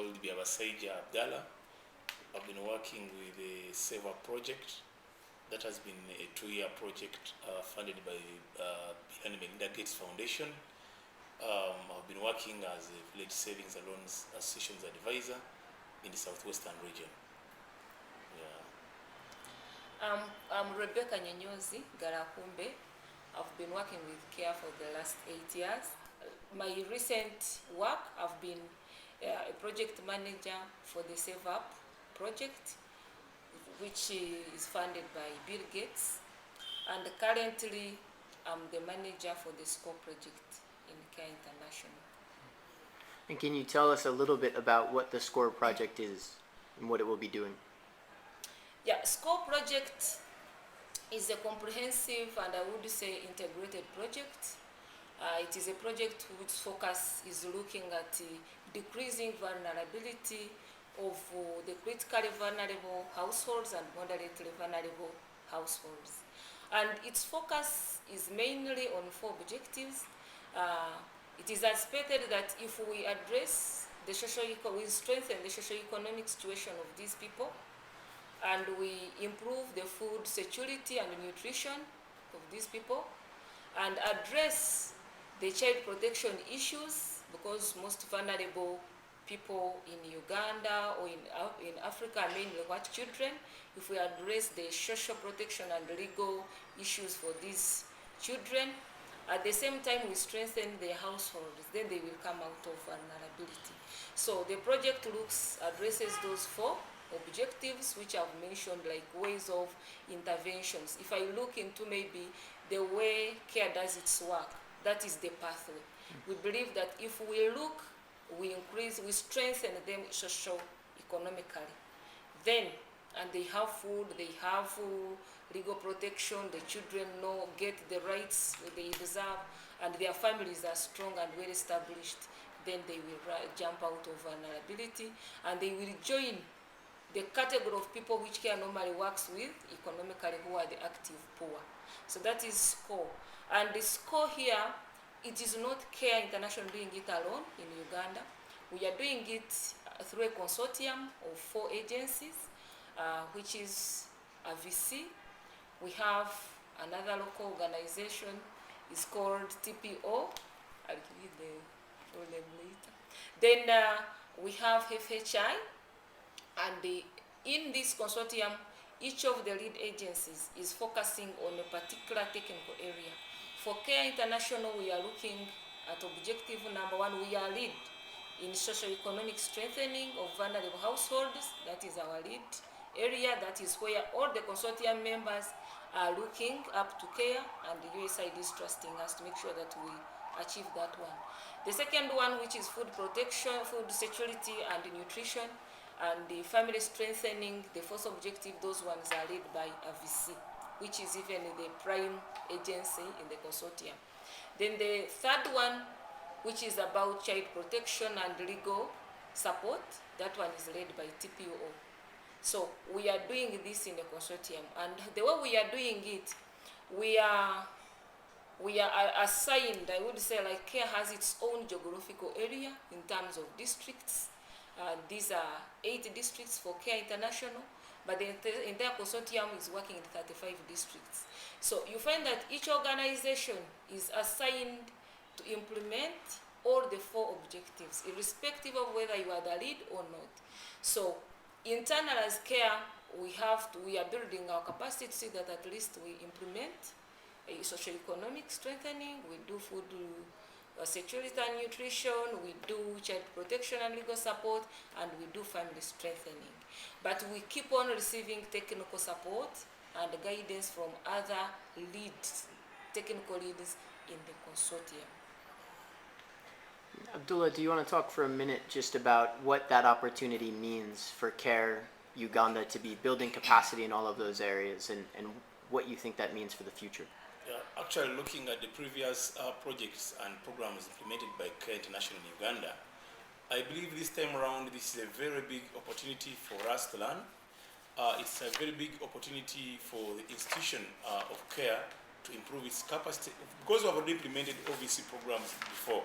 called Byabasaija Abdallah. I've been working with the Save Up project. That has been a 2-year project funded by Bill and Melinda Gates Foundation. I've been working as a Village Savings and Loans Association's advisor in the southwestern region. Yeah. I'm Rebecca Nyonyozi, Garakumbe. I've been working with CARE for the last 8 years. My recent work, I've been a project manager for the Save Up project, which is funded by Bill Gates, and currently I'm the manager for the SCORE project in CARE International. And can you tell us a little bit about what the SCORE project is and what it will be doing? Yeah, SCORE project is a comprehensive and I would say integrated project. It is a project whose focus is looking at decreasing vulnerability of the critically vulnerable households and moderately vulnerable households. And its focus is mainly on 4 objectives. It is anticipated that if we address we strengthen the socio-economic situation of these people, and we improve the food security and nutrition of these people, and address the child protection issues, because most vulnerable people in Uganda or in Africa are mainly white children. If we address the social protection and legal issues for these children, at the same time we strengthen their households, then they will come out of vulnerability. So the project addresses those 4 objectives which I've mentioned, like ways of interventions. If I look into maybe the way CARE does its work, that is the pathway. We believe that if we look, we strengthen them socio-economically, then, and they have food, they have legal protection, the children get the rights they deserve, and their families are strong and well established, then they will jump out of vulnerability, and they will join the category of people which CARE normally works with economically, who are the active poor. So that is SCORE. And the SCORE here, it is not CARE International doing it alone in Uganda. We are doing it through a consortium of 4 agencies, which is a VC. We have another local organization, it's called TPO. I'll give you the full name later. Then we have FHI, and in this consortium, each of the lead agencies is focusing on a particular technical area. For CARE International, we are looking at objective number 1. We are lead in socio-economic strengthening of vulnerable households. That is our lead area. That is where all the consortium members are looking up to CARE, and the USAID is trusting us to make sure that we achieve that one. The second one, which is food protection, food security and nutrition, and the family strengthening, the 4th objective, those ones are led by a VC, which is even the prime agency in the consortium. Then the third one, which is about child protection and legal support, that one is led by TPO. So we are doing this in the consortium, and the way we are doing it, we are assigned, I would say, like CARE has its own geographical area in terms of districts. These are 8 districts for CARE International, but the entire consortium is working in 35 districts. So you find that each organization is assigned to implement all the 4 objectives, irrespective of whether you are the lead or not. So internal as CARE, we are building our capacity to see that at least we implement a socio-economic strengthening, we do food security and nutrition, we do child protection and legal support, and we do family strengthening. But we keep on receiving technical support and guidance from other technical leads in the consortium. Abdullah, do you want to talk for a minute just about what that opportunity means for CARE Uganda to be building capacity in all of those areas, and what you think that means for the future? Yeah, actually, looking at the previous projects and programs implemented by CARE International in Uganda, I believe this time around this is a very big opportunity for us to learn. It's a very big opportunity for the institution of CARE to improve its capacity, because we have already implemented OVC programs before,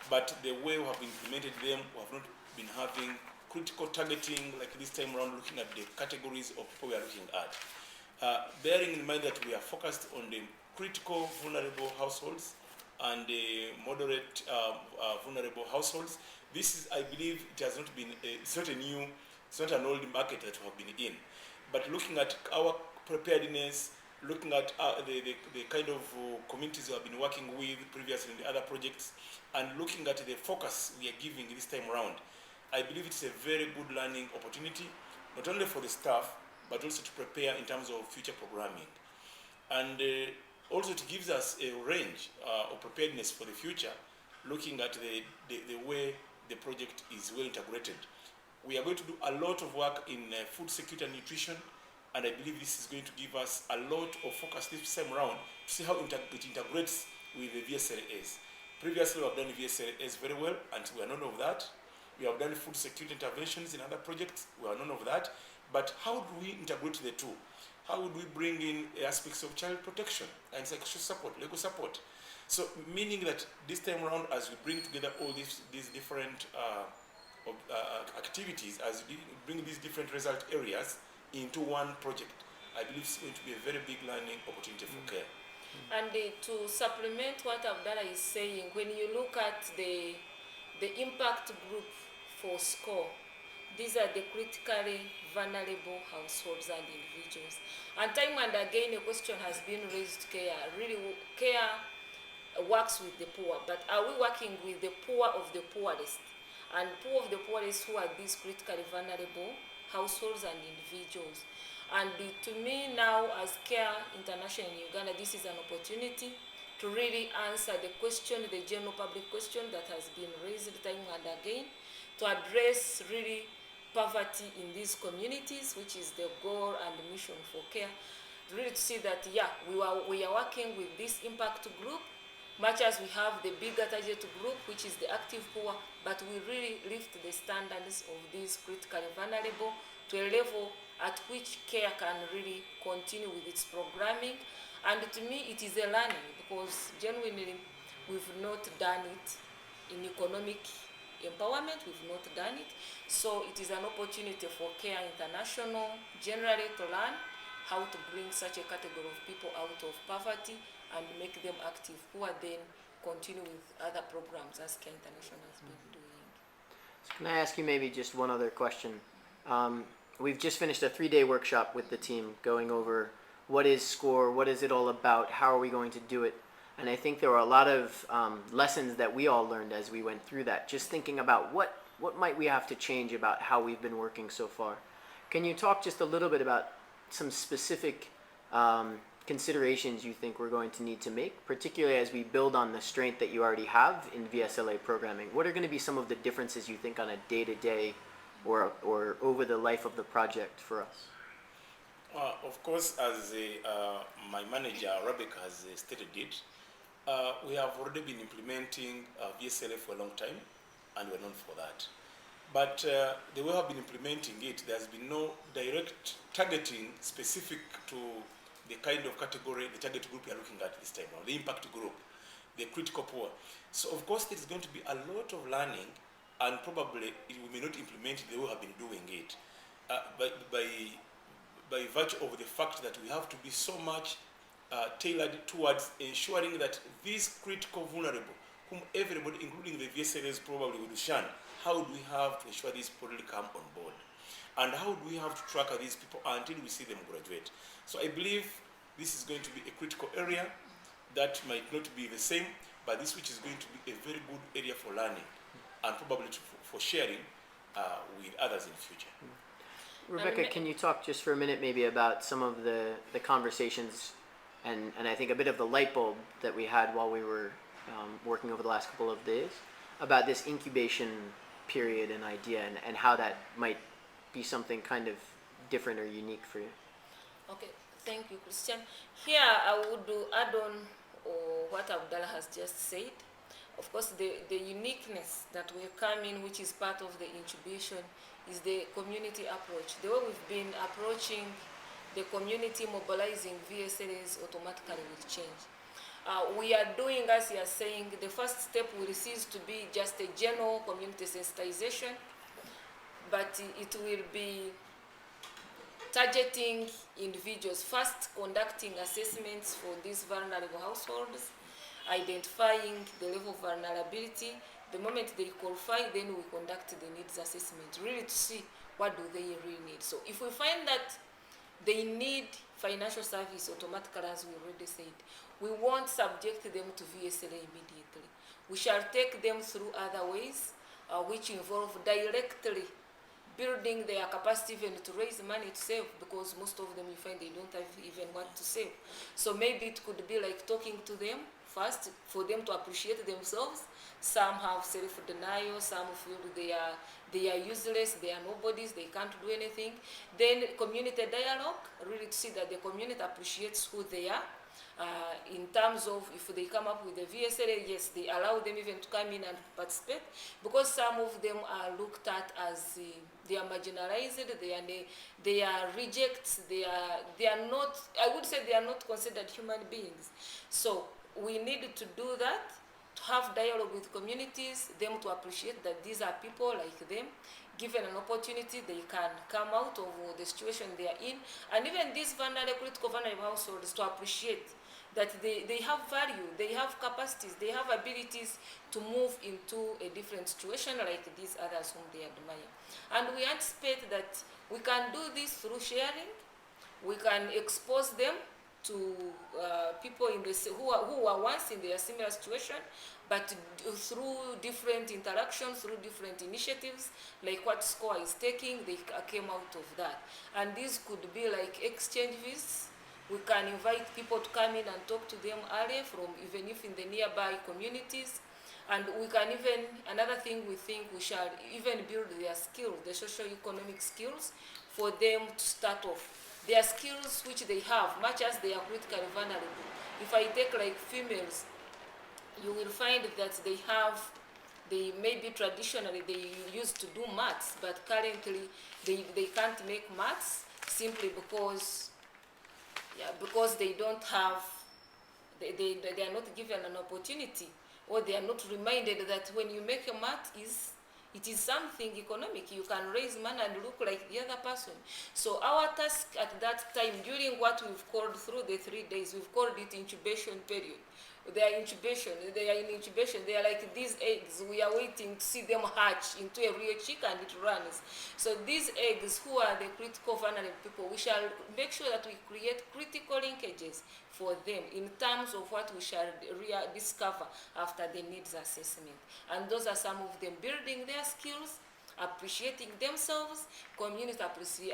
but the way we have implemented them, we have not been having critical targeting, like this time around, looking at the categories of people we are looking at. Bearing in mind that we are focused on the critical vulnerable households and the moderate vulnerable households. This is, I believe, it has not been, it's not an old market that we have been in. But looking at our preparedness, looking at the kind of communities we have been working with previously in the other projects, and looking at the focus we are giving this time around, I believe it's a very good learning opportunity, not only for the staff, but also to prepare in terms of future programming. And also it gives us a range of preparedness for the future, looking at the way the project is well integrated. We are going to do a lot of work in food security and nutrition, and I believe this is going to give us a lot of focus this time around to see how it integrates with the VSLAs. Previously, we have done VSLAs very well, and we are none of that. We have done food security interventions in other projects, we are none of that. But how do we integrate the two? How would we bring in aspects of child protection and sexual support, legal support? So, meaning that this time around, as we bring together all these different activities, as we bring these different result areas into one project, I believe it's going to be a very big learning opportunity for care. And to supplement what Abdallah is saying, when you look at the impact group for SCORE, these are the critically vulnerable households and individuals. And time and again, a question has been raised to CARE. Really, CARE works with the poor, but are we working with the poor of the poorest? And poor of the poorest who are these critically vulnerable households and individuals. And to me now, as CARE International in Uganda, this is an opportunity to really answer the question, the general public question that has been raised time and again, to address really poverty in these communities, which is the goal and the mission for CARE. Really to see that, yeah, we are working with this impact group, much as we have the bigger target group, which is the active poor, but we really lift the standards of these critically vulnerable to a level at which CARE can really continue with its programming. And to me, it is a learning, because genuinely, we've not done it in economic empowerment, we've not done it. So it is an opportunity for CARE International generally to learn how to bring such a category of people out of poverty and make them active, who are then continue with other programs as CARE International has been doing. So can I ask you maybe just one other question? We've just finished a 3-day workshop with the team going over what is SCORE, what is it all about, how are we going to do it? And I think there were a lot of lessons that we all learned as we went through that, just thinking about what might we have to change about how we've been working so far. Can you talk just a little bit about some specific considerations you think we're going to need to make, particularly as we build on the strength that you already have in VSLA programming? What are going to be some of the differences you think on a day-to-day or over the life of the project for us? Of course, as my manager, Rebecca, has stated it, we have already been implementing VSLA for a long time, and we're known for that. But the way we have been implementing it, there's been no direct targeting specific to the kind of category, the target group we are looking at this time, or the impact group, the critical poor. So of course there's going to be a lot of learning, and probably we may not implement it the way we have been doing it, by virtue of the fact that we have to be so much tailored towards ensuring that these critical vulnerable, whom everybody, including the VSLAs, probably would shun, how do we have to ensure these people really come on board? And how do we have to track these people until we see them graduate? So I believe this is going to be a critical area that might not be the same, but this which is going to be a very good area for learning and probably for sharing with others in the future. Rebecca, can you talk just for a minute maybe about some of the conversations and I think a bit of the light bulb that we had while we were working over the last couple of days about this incubation period and idea and how that might be something kind of different or unique for you? Okay, thank you, Christian. Here I would add on what Abdallah has just said. Of course, the uniqueness that will come in, which is part of the incubation, is the community approach. The way we've been approaching the community mobilizing VSLAs automatically will change. We are doing, as you are saying, the first step will cease to be just a general community sensitization, but it will be targeting individuals, first conducting assessments for these vulnerable households, identifying the level of vulnerability. The moment they qualify, then we conduct the needs assessment, really to see what do they really need. So if we find that they need financial service automatically, as we already said, we won't subject them to VSLA immediately. We shall take them through other ways, which involve directly building their capacity even to raise money to save, because most of them you find they don't have even what to save. So maybe it could be like talking to them first for them to appreciate themselves. Some have self-denial, some feel they are useless, they are nobodies, they can't do anything. Then community dialogue, really to see that the community appreciates who they are. In terms of if they come up with a VSLA, yes, they allow them even to come in and participate, because some of them are looked at as they are marginalized, they are rejects, they are not, I would say they are not considered human beings. So we need to do that, to have dialogue with communities, them to appreciate that these are people like them. Given an opportunity, they can come out of the situation they are in, and even these critical vulnerable households to appreciate that they have value, they have capacities, they have abilities to move into a different situation like these others whom they admire. And we anticipate that we can do this through sharing. We can expose them to people in the, who were once in their similar situation, but through different interactions, through different initiatives, like what SCORE is taking, they came out of that. And these could be like exchange visits. We can invite people to come in and talk to them earlier, from even if in the nearby communities. And we can even, another thing we think we shall even build their skills, the socio-economic skills, for them to start off. Their skills which they have, much as they are critically vulnerable. If I take like females, you will find that they maybe traditionally they used to do maths, but currently they can't make maths simply because they don't have, they are not given an opportunity, or they are not reminded that when you make a math, it is something economic. You can raise money and look like the other person. So our task at that time, during what we've called through the 3 days, we've called it incubation period. They are in incubation, they are like these eggs. We are waiting to see them hatch into a real chick and it runs. So these eggs, who are the critical vulnerable people, we shall make sure that we create critical linkages for them in terms of what we shall discover after the needs assessment. And those are some of them: building their skills, appreciating themselves, community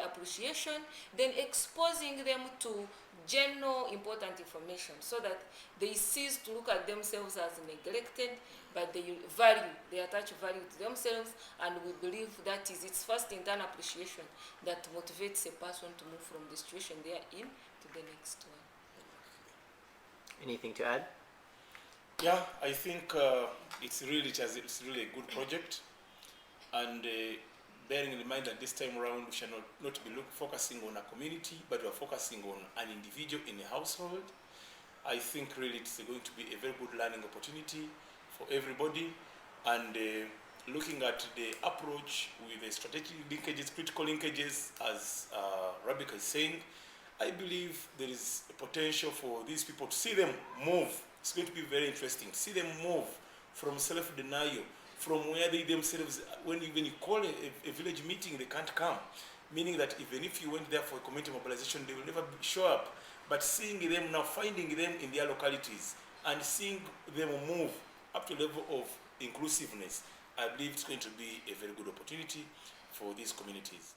appreciation, then exposing them to general important information, so that they cease to look at themselves as neglected, but they attach value to themselves, and we believe that is its first internal appreciation that motivates a person to move from the situation they are in to the next one. Anything to add? Yeah, I think it's really a good project, and bearing in mind that this time around we shall not be focusing on a community, but we are focusing on an individual in a household. I think really it's going to be a very good learning opportunity for everybody, and looking at the approach with the strategic linkages, critical linkages, as Rabika is saying, I believe there is a potential for these people to see them move. It's going to be very interesting to see them move from self-denial, from where they themselves, when even you call a village meeting, they can't come. Meaning that even if you went there for a community mobilization, they will never show up. But seeing them now, finding them in their localities, and seeing them move up to the level of inclusiveness, I believe it's going to be a very good opportunity for these communities.